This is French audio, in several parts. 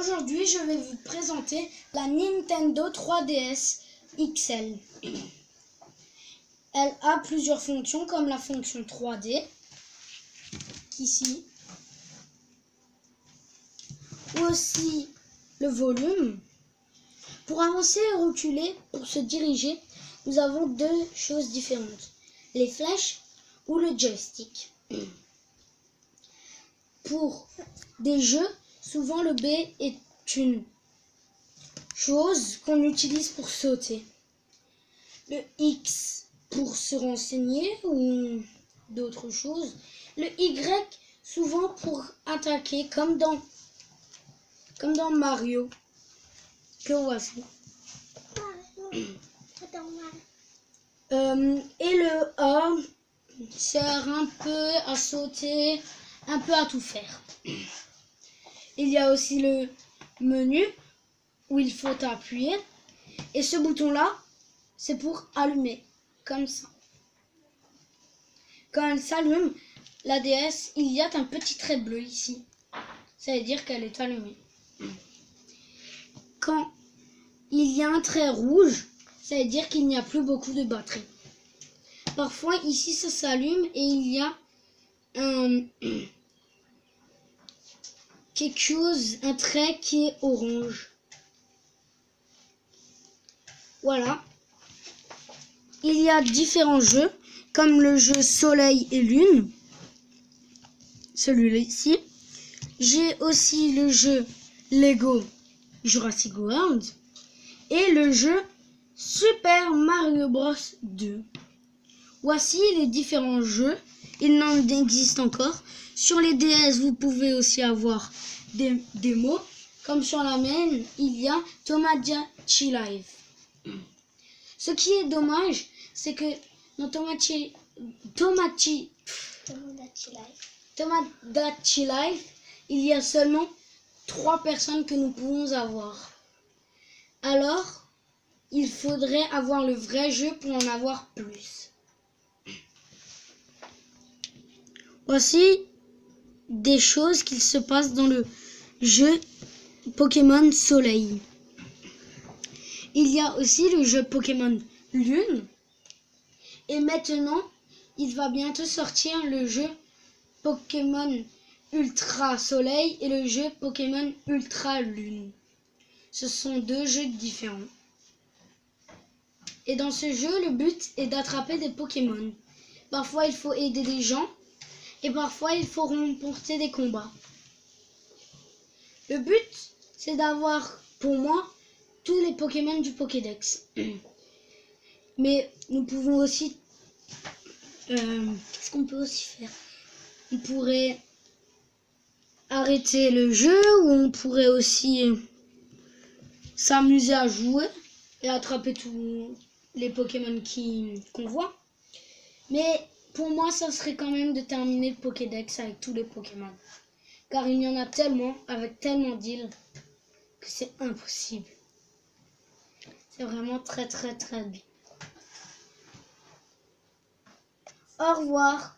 Aujourd'hui, je vais vous présenter la Nintendo 3DS XL. Elle a plusieurs fonctions comme la fonction 3D, ici, ou aussi le volume. Pour avancer et reculer, pour se diriger, nous avons deux choses différentes, les flèches ou le joystick. Pour des jeux, souvent le B est une chose qu'on utilise pour sauter. Le X pour se renseigner ou d'autres choses. Le Y souvent pour attaquer comme dans Mario. Que voici. Et le A sert un peu à sauter, un peu à tout faire. Il y a aussi le menu où il faut appuyer. Et ce bouton-là, c'est pour allumer, comme ça. Quand elle s'allume, la DS, il y a un petit trait bleu ici. Ça veut dire qu'elle est allumée. Quand il y a un trait rouge, ça veut dire qu'il n'y a plus beaucoup de batterie. Parfois, ici, ça s'allume et il y a quelque chose, un trait qui est orange. Voilà. Il y a différents jeux, comme le jeu Soleil et Lune. Celui-ci. J'ai aussi le jeu Lego Jurassic World et le jeu Super Mario Bros 2. Voici les différents jeux. Il en existe encore. Sur les DS, vous pouvez aussi avoir des démos. Comme sur la mienne, il y a Tomodachi Life. Ce qui est dommage, c'est que dans Tomodachi Life, il y a seulement 3 personnes que nous pouvons avoir. Alors, il faudrait avoir le vrai jeu pour en avoir plus. Voici des choses qui se passent dans le jeu Pokémon Soleil. Il y a aussi le jeu Pokémon Lune. Et maintenant, il va bientôt sortir le jeu Pokémon Ultra Soleil et le jeu Pokémon Ultra Lune. Ce sont deux jeux différents. Et dans ce jeu, le but est d'attraper des Pokémon. Parfois, il faut aider des gens et parfois, il faut remporter des combats. Le but, c'est d'avoir, pour moi, tous les Pokémon du Pokédex. Mais nous pouvons aussi... qu'est-ce qu'on peut aussi faire? On pourrait arrêter le jeu ou on pourrait aussi s'amuser à jouer et attraper tous les Pokémon qu'on voit. Mais pour moi, ça serait quand même de terminer le Pokédex avec tous les Pokémon. Car il y en a tellement, avec tellement d'îles, que c'est impossible. C'est vraiment très très très bien. Au revoir.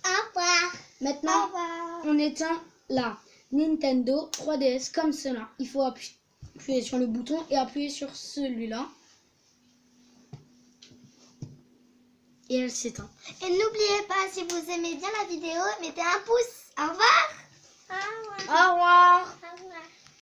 Au revoir. Maintenant, Au revoir. on éteint la Nintendo 3DS comme cela. Il faut appuyer sur le bouton et appuyer sur celui-là. Et elle s'éteint. Et n'oubliez pas, si vous aimez bien la vidéo, mettez un pouce. Au revoir.